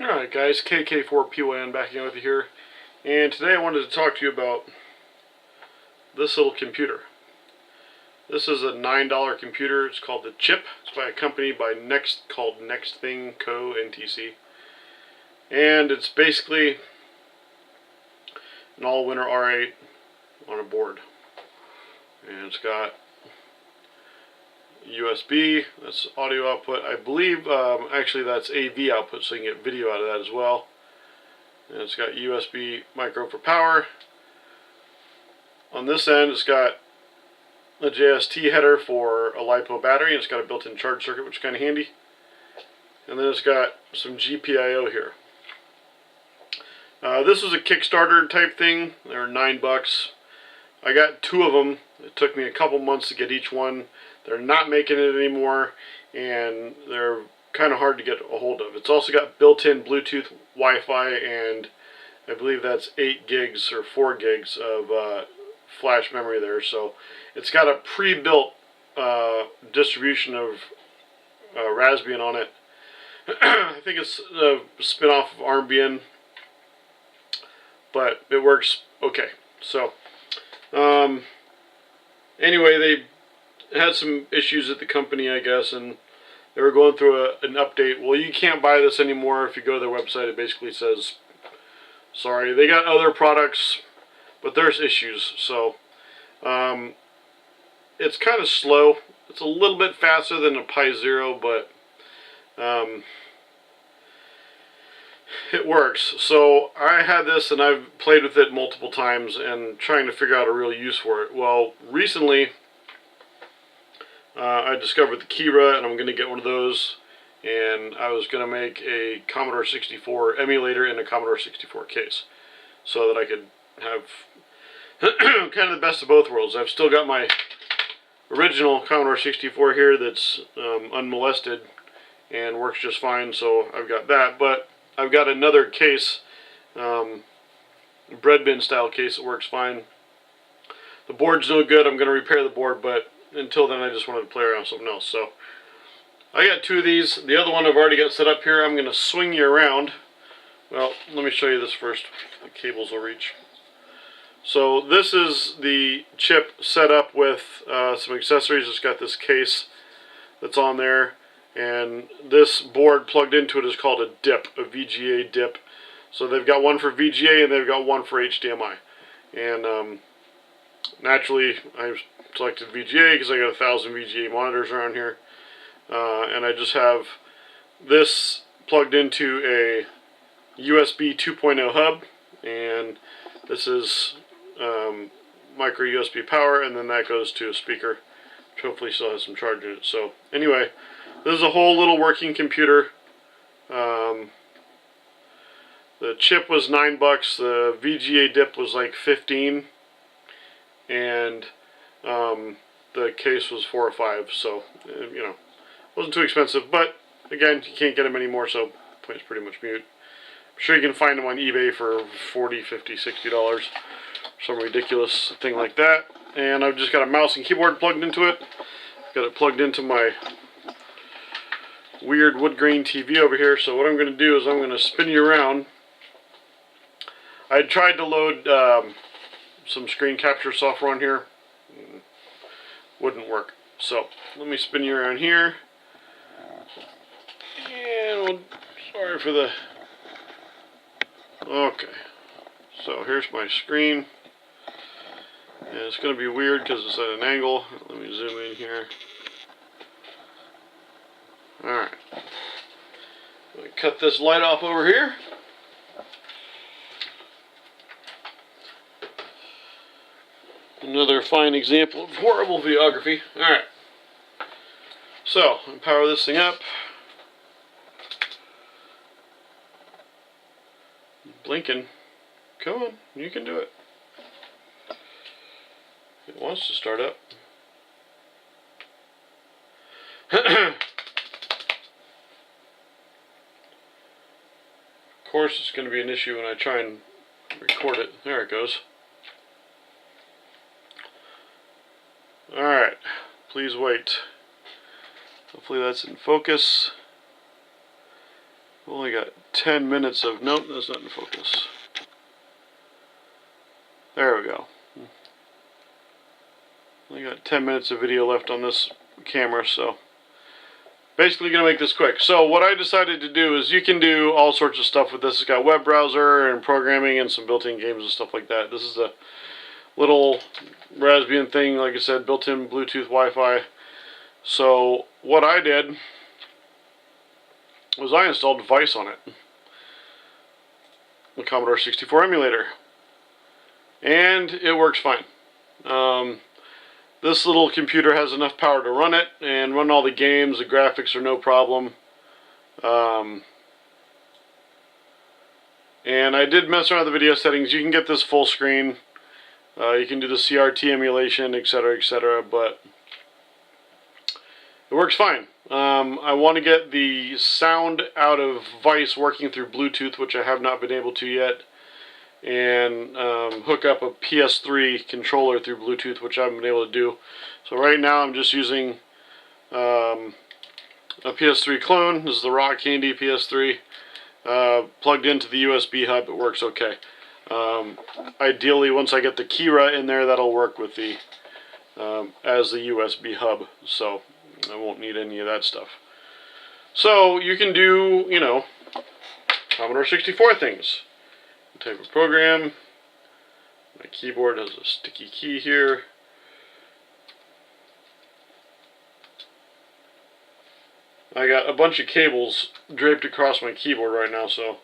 Alright guys, KK4PYN back again with you here, and today I wanted to talk to you about this little computer. This is a $9 computer. It's called the C.H.I.P. It's by a company called Next Thing Co. NTC. And it's basically an all-winner R8 on a board. And it's got USB, that's audio output. I believe actually that's AV output, so you can get video out of that as well. And it's got USB micro for power. On this end it's got a JST header for a LiPo battery, and it's got a built-in charge circuit, which is kind of handy. And then it's got some GPIO here. This was a Kickstarter type thing. They were $9. I got two of them. It took me a couple months to get each one. They're not making it anymore, and they're kind of hard to get a hold of. It's also got built-in Bluetooth, Wi-Fi, and I believe that's 8 gigs or 4 gigs of flash memory there. So it's got a pre-built distribution of Raspbian on it. I think it's a spin-off of Armbian, but it works okay. So anyway, they had some issues at the company, I guess, and they were going through an update. Well, you can't buy this anymore. If you go to their website, it basically says, sorry, they got other products, but there's issues. So it's kind of slow. It's a little bit faster than a Pi Zero, but it works. So I had this, and I've played with it multiple times and trying to figure out a real use for it. Well, recently I discovered the Kira, and I'm going to get one of those, and I was going to make a Commodore 64 emulator in a Commodore 64 case so that I could have kind of the best of both worlds. I've still got my original Commodore 64 here that's unmolested and works just fine, so I've got that, but I've got another case, bread bin style case that works fine. The board's no good. I'm going to repair the board, but until then I just wanted to play around with something else. So I got two of these. The other one I've already got set up here. I'm going to swing you around. Well, let me show you this first. The cables will reach. So this is the C.H.I.P. set up with some accessories. It's got this case that's on there, and this board plugged into it is called a DIP, a VGA DIP. So they've got one for VGA and they've got one for HDMI. And naturally I selected VGA because I got 1,000 VGA monitors around here. And I just have this plugged into a USB 2.0 hub, and this is micro USB power, and then that goes to a speaker, which hopefully still has some charge in it. So anyway, this is a whole little working computer. The C.H.I.P. was $9, the VGA DIP was like 15, and the case was 4 or 5, so you know, wasn't too expensive, but again, you can't get them anymore, so the point's pretty much mute. I'm sure you can find them on eBay for $40, $50, $60, some ridiculous thing like that. And I've just got a mouse and keyboard plugged into it. Got it plugged into my weird wood grain TV over here. So what I'm going to do is I'm going to spin you around. I tried to load some screen capture software on here. Wouldn't work. So let me spin you around here. And we'll, sorry for the... Okay. So here's my screen. And it's going to be weird because it's at an angle. Let me zoom in here. Alright. Let me cut this light off over here. Another fine example of horrible videography. Alright. So, I'll power this thing up. Blinking. Come on, you can do it. It wants to start up. Of course, it's going to be an issue when I try and record it. There it goes. Alright, please wait. Hopefully that's in focus. only got 10 minutes of... Nope, that's not in focus. There we go. Only got 10 minutes of video left on this camera, so... Basically going to make this quick. So what I decided to do is you can do all sorts of stuff with this. It's got web browser and programming and some built-in games and stuff like that. This is a little Raspbian thing, like I said, built-in Bluetooth Wi-Fi. So what I did was I installed V.I.C.E on it. The Commodore 64 emulator. And it works fine. This little computer has enough power to run it and run all the games. The graphics are no problem. And I did mess around with the video settings. You can get this full screen. You can do the CRT emulation, etc., but it works fine. I want to get the sound out of V.I.C.E working through Bluetooth, which I have not been able to yet, and hook up a PS3 controller through Bluetooth, which I haven't been able to do. So right now I'm just using a PS3 clone. This is the Rock Candy PS3. Plugged into the USB hub, it works okay. Ideally, once I get the Kira in there, that'll work with the as the USB hub, so I won't need any of that stuff. So you can do, you know, Commodore 64 things. Type of program. My keyboard has a sticky key here. I got a bunch of cables draped across my keyboard right now, so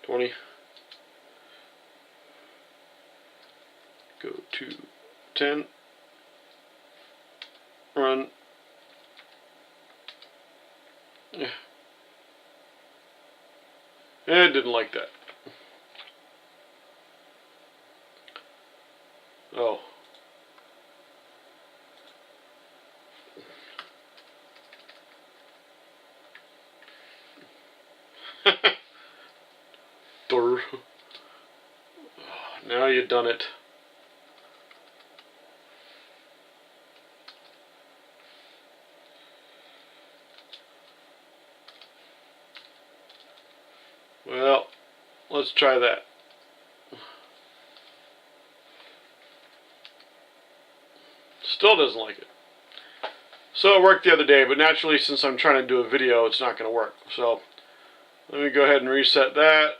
20. Go to 10. Run. Yeah. It didn't like that. Oh. Now you've done it. Well, let's try that. Still doesn't like it. So it worked the other day, but naturally, since I'm trying to do a video, it's not going to work. So let me go ahead and reset that.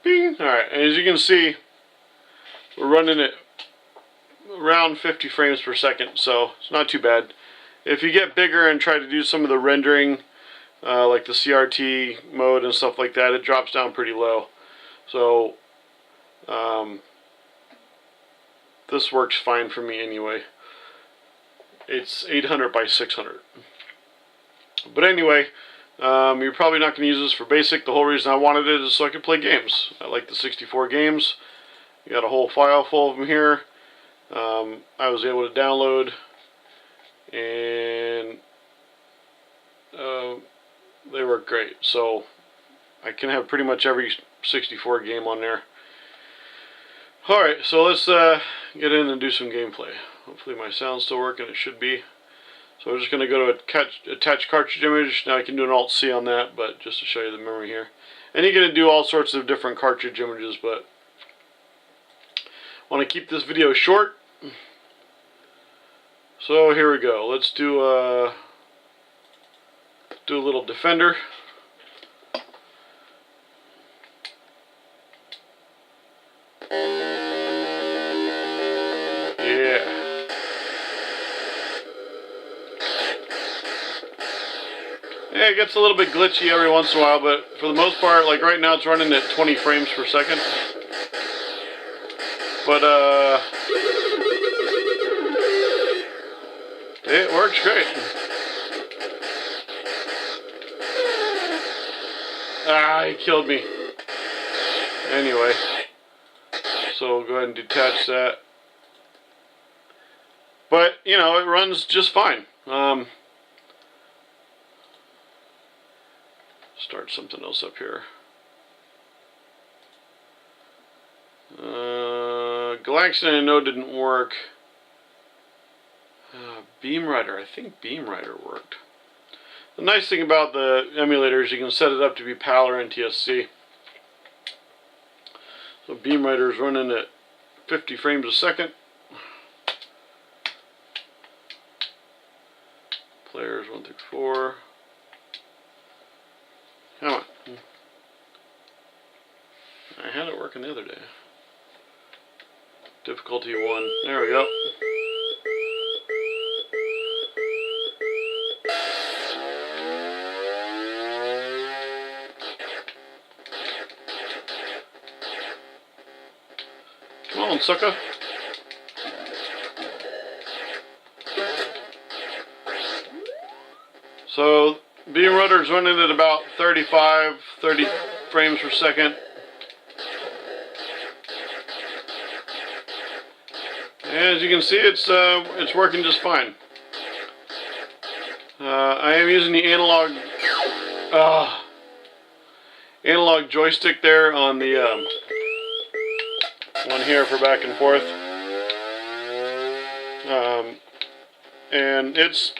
Bing! Alright, and as you can see, we're running it around 50 frames per second, so it's not too bad. If you get bigger and try to do some of the rendering, like the CRT mode and stuff like that, it drops down pretty low. So this works fine for me anyway. It's 800 by 600. But anyway, you're probably not going to use this for basic. The whole reason I wanted it is so I could play games. I like the 64 games. You got a whole file full of them here. I was able to download, and they work great. So I can have pretty much every 64 game on there. Alright, so let's get in and do some gameplay. Hopefully my sound's still working. It should be. So we're just going to go to attach cartridge image. Now I can do an Alt-C on that, but just to show you the memory here. And you're going to do all sorts of different cartridge images, but I want to keep this video short. So here we go. Let's do a little Defender. Yeah, it gets a little bit glitchy every once in a while, but for the most part, like right now it's running at 20 frames per second. But it works great. Ah, he killed me. Anyway, so we'll go ahead and detach that. But, you know, it runs just fine. Start something else up here. Galaxian I know didn't work. Beamwriter, I think Beamwriter worked. The nice thing about the emulator is you can set it up to be PAL or NTSC. So Beamwriter is running at 50 frames a second. Players 1 through 4. Come on. I had it working the other day. Difficulty 1. There we go. Come on, sucker. So, Beamwriter is running at about 30 frames per second. As you can see, it's working just fine. I am using the analog joystick there on the one here for back and forth, and there's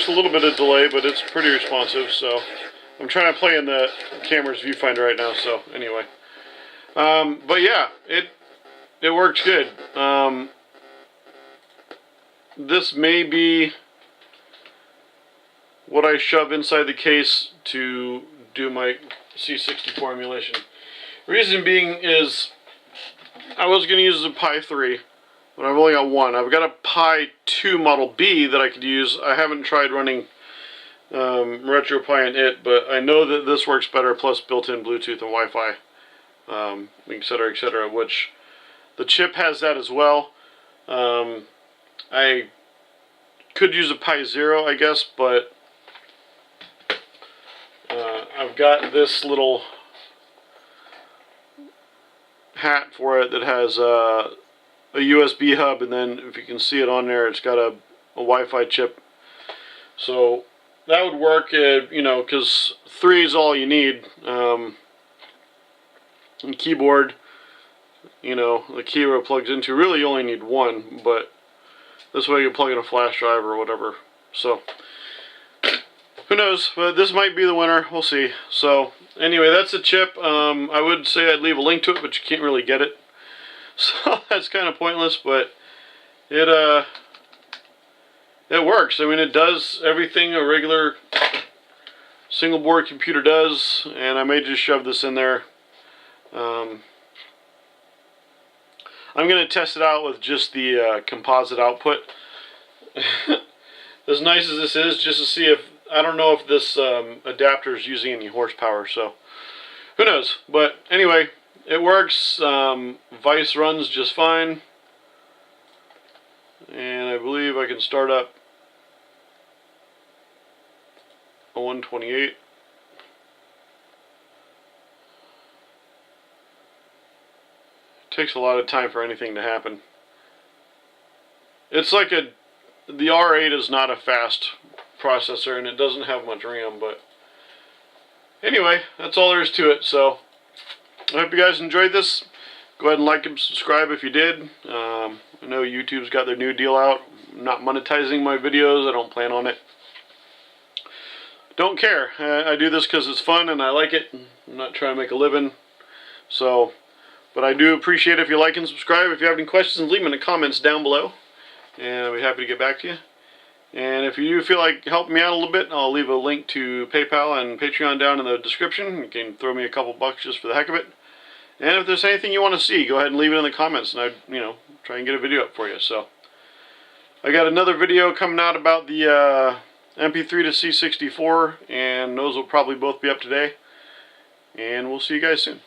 a little bit of delay, but it's pretty responsive. So I'm trying to play in the camera's viewfinder right now. So anyway, but yeah, it works good. This may be what I shove inside the case to do my C64 emulation. Reason being is I was going to use a Pi 3, but I've only got one. I've got a Pi 2 Model B that I could use. I haven't tried running RetroPie in it, but I know that this works better, plus built-in Bluetooth and Wi-Fi, etc., etc., which the chip has that as well. I could use a Pi 0, I guess, but I've got this little hat for it that has a USB hub, and then if you can see it on there, it's got a Wi-Fi chip. So that would work, you know, because 3 is all you need. And keyboard, you know, the keyboard plugs into. Really, you only need 1, but this way you can plug in a flash drive or whatever. So who knows? But this might be the winner. We'll see. So anyway, that's a chip. I would say I'd leave a link to it, but you can't really get it. So that's kind of pointless, but it works. I mean, it does everything a regular single board computer does, and I may just shove this in there. I'm going to test it out with just the composite output. As nice as this is, just to see if, I don't know if this adapter is using any horsepower, so who knows. But anyway, it works. V.I.C.E runs just fine, and I believe I can start up a 128. Takes a lot of time for anything to happen. It's like the R8 is not a fast processor, and it doesn't have much RAM, but anyway, that's all there is to it. So I hope you guys enjoyed this. Go ahead and like and subscribe if you did. I know YouTube's got their new deal out. I'm not monetizing my videos. I don't plan on it. Don't care. I do this because it's fun and I like it. I'm not trying to make a living. So, but I do appreciate if you like and subscribe. If you have any questions, leave them in the comments down below, and I'll be happy to get back to you. And if you feel like helping me out a little bit, I'll leave a link to PayPal and Patreon down in the description. You can throw me a couple bucks just for the heck of it. And if there's anything you want to see, go ahead and leave it in the comments, and I'd, you know, try and get a video up for you. So I got another video coming out about the MP3 to C64, and those will probably both be up today. And we'll see you guys soon.